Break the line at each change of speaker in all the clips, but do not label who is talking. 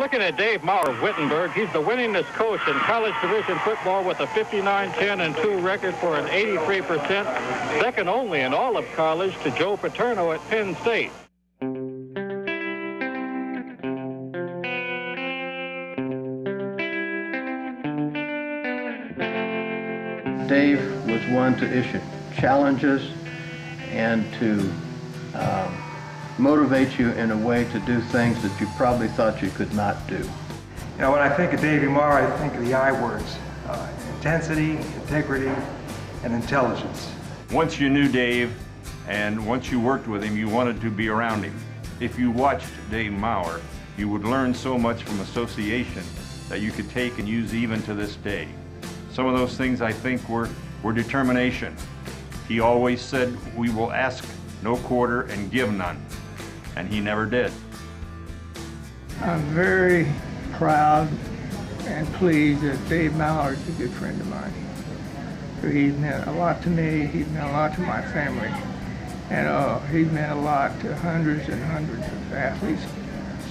looking at Dave Maurer of Wittenberg. He's the winningest coach in college division football with a 59-10-2 record for an 83%, second only in all of college to Joe Paterno at Penn State.
Dave was one to issue challenges and to motivate you in a way to do things that you probably thought you could not do.
You know, when I think of Dave Maurer, I think of the I words, intensity, integrity, and intelligence.
Once you knew Dave and once you worked with him, you wanted to be around him. If you watched Dave Maurer, you would learn so much from association that you could take and use even to this day. Some of those things I think were determination. He always said, we will ask no quarter and give none. And he never did.
I'm very proud and pleased that Dave Maurer is a good friend of mine. He's meant a lot to me, he's meant a lot to my family, and he's meant a lot to hundreds and hundreds of athletes,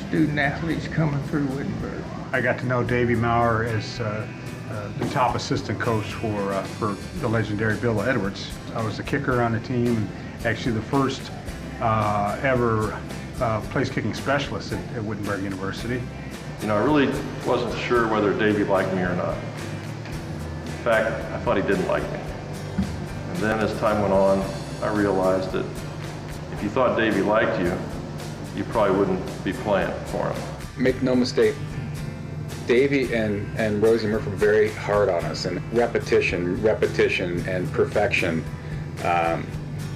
student athletes coming through Wittenberg.
I got to know Davey Maurer as the top assistant coach for the legendary Bill Edwards. I was the kicker on the team, and actually the first ever place kicking specialist at Wittenberg University.
You know, I really wasn't sure whether Davey liked me or not. In fact, I thought he didn't like me. And then as time went on, I realized that if you thought Davey liked you, you probably wouldn't be playing for him.
Make no mistake, Davey and Rosie Murphy were very hard on us, and repetition, and perfection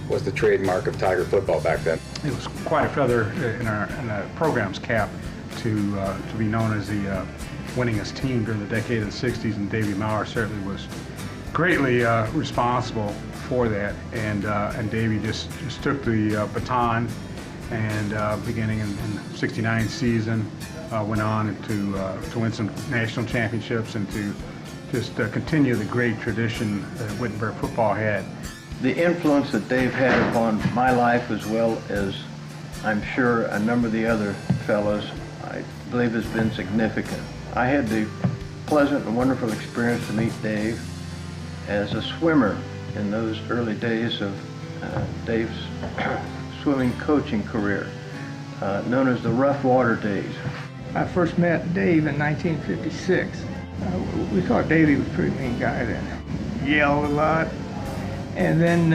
was the trademark of Tiger football back then.
It was quite a feather in the program's cap to be known as the winningest team during the decade of the 60s, and Davey Maurer certainly was greatly responsible for that. And Davey just took the baton, and beginning in the '69 season, went on to win some national championships and to just continue the great tradition that Wittenberg football had.
The influence that Dave had upon my life, as well as I'm sure a number of the other fellows, I believe has been significant. I had the pleasant and wonderful experience to meet Dave as a swimmer in those early days of Dave's swimming coaching career, known as the rough water days.
I first met Dave in 1956. We thought Davey was a pretty mean guy then. He yelled a lot. And then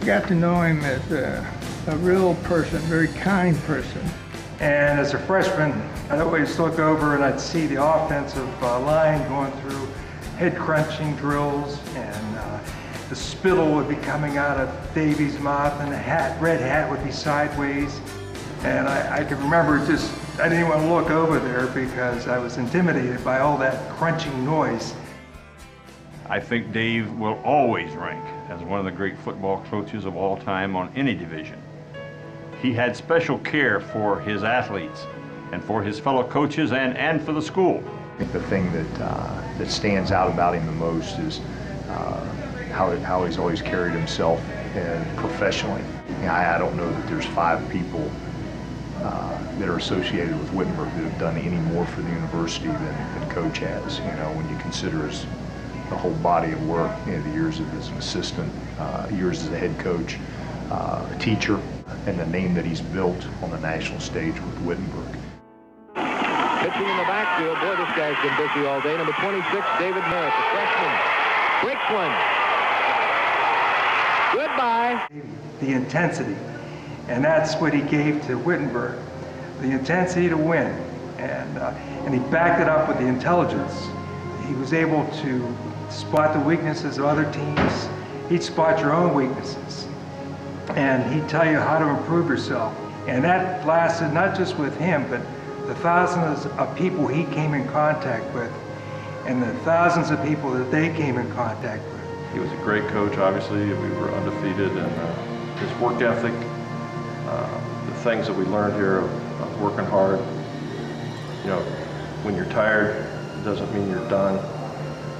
got to know him as a real person, very kind person.
And as a freshman, I'd always look over and I'd see the offensive line going through head crunching drills, and the spittle would be coming out of Davey's mouth, and the red hat would be sideways. And I could remember I didn't want to look over there because I was intimidated by all that crunching noise.
I think Dave will always rank as one of the great football coaches of all time on any division. He had special care for his athletes and for his fellow coaches and for the school.
I think the thing that stands out about him the most is how he's always carried himself professionally. You know, I don't know that there's 5 people that are associated with Wittenberg that have done any more for the university than Coach has. You know, when you consider the whole body of work, you know, the years as an assistant, years as a head coach, a teacher, and the name that he's built on the national stage with Wittenberg.
Pitching in the backfield. Boy, this guy's been busy all day. Number 26, David Merritt, the freshman. Breaks one. Goodbye.
The intensity, and that's what he gave to Wittenberg, the intensity to win, and he backed it up with the intelligence. He was able to spot the weaknesses of other teams. He'd spot your own weaknesses, and he'd tell you how to improve yourself. And that lasted not just with him, but the thousands of people he came in contact with, and the thousands of people that they came in contact with.
He was a great coach, obviously. We were undefeated, and his work ethic, the things that we learned here of working hard. You know, when you're tired, it doesn't mean you're done.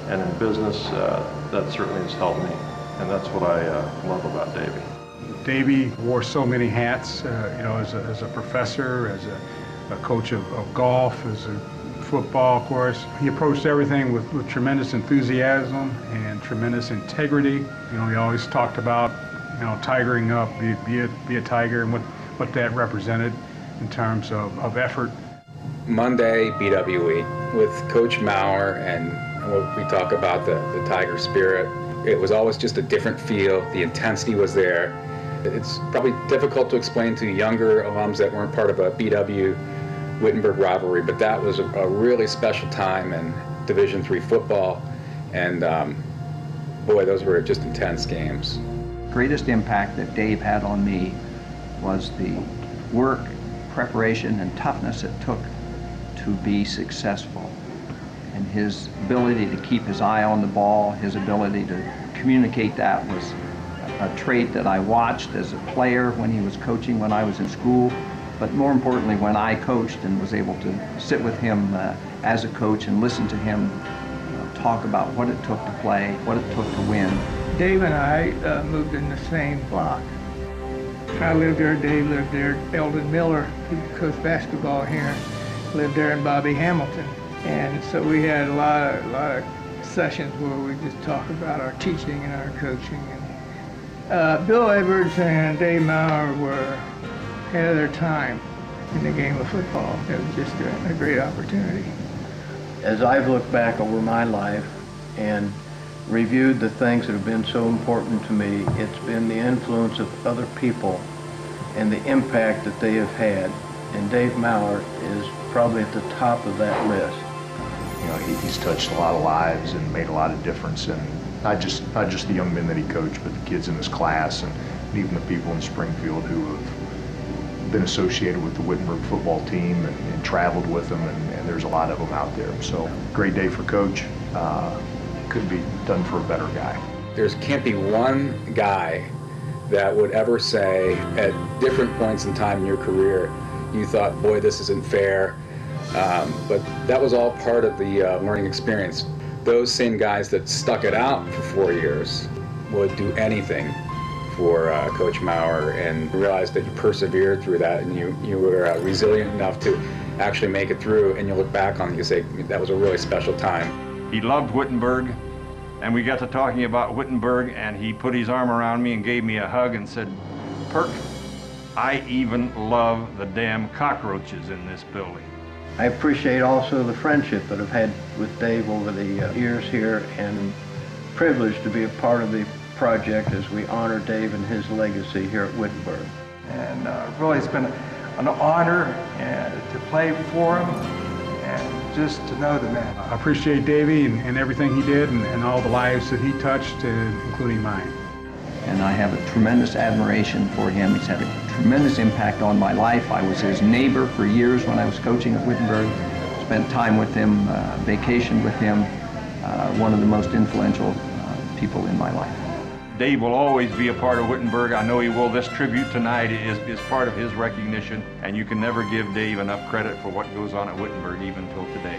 And in business, that certainly has helped me, and that's what I love about Davey.
Davey wore so many hats, you know, as a professor, as a coach of golf, as a football, of course. He approached everything with tremendous enthusiasm and tremendous integrity. You know, he always talked about, you know, tigering up, be a tiger, and what that represented in terms of effort.
Monday, BWE, with Coach Maurer and what we talk about, the Tiger spirit. It was always just a different feel. The intensity was there. It's probably difficult to explain to younger alums that weren't part of a BW Wittenberg rivalry, but that was a really special time in Division III football, and boy, those were just intense games.
Greatest impact that Dave had on me was the work, preparation, and toughness it took to be successful. And his ability to keep his eye on the ball, his ability to communicate that was a trait that I watched as a player when he was coaching when I was in school, but more importantly when I coached and was able to sit with him as a coach and listen to him talk about what it took to play, what it took to win.
Dave and I moved in the same block. I lived there, Dave lived there, Eldon Miller, who coached basketball here, lived there, and Bobby Hamilton. And so we had a lot of sessions where we just talk about our teaching and our coaching. And Bill Edwards and Dave Maurer were ahead of their time in the game of football. It was just a great opportunity.
As I've looked back over my life and reviewed the things that have been so important to me, it's been the influence of other people and the impact that they have had. And Dave Maurer is probably at the top of that list.
You know, he's touched a lot of lives and made a lot of difference, and not just the young men that he coached, but the kids in his class and even the people in Springfield who have been associated with the Wittenberg football team and traveled with them, and there's a lot of them out there. So great day for Coach. Couldn't be done for a better guy.
There can't be one guy that would ever say at different points in time in your career, you thought, boy, this isn't fair. But that was all part of the learning experience. Those same guys that stuck it out for 4 years would do anything for Coach Maurer, and realized that you persevered through that, and you were resilient enough to actually make it through, and you look back on it and you say, that was a really special time.
He loved Wittenberg, and we got to talking about Wittenberg, and he put his arm around me and gave me a hug and said, Perk, I even love the damn cockroaches in this building.
I appreciate also the friendship that I've had with Dave over the years here, and privileged to be a part of the project as we honor Dave and his legacy here at Wittenberg.
And really it's been an honor to play for him and just to know the man.
I appreciate Davey and everything he did and all the lives that he touched, including mine.
And I have a tremendous admiration for him. He's had a tremendous impact on my life. I was his neighbor for years when I was coaching at Wittenberg. Spent time with him, vacationed with him. One of the most influential people in my life.
Dave will always be a part of Wittenberg. I know he will. This tribute tonight is part of his recognition, and you can never give Dave enough credit for what goes on at Wittenberg even till today.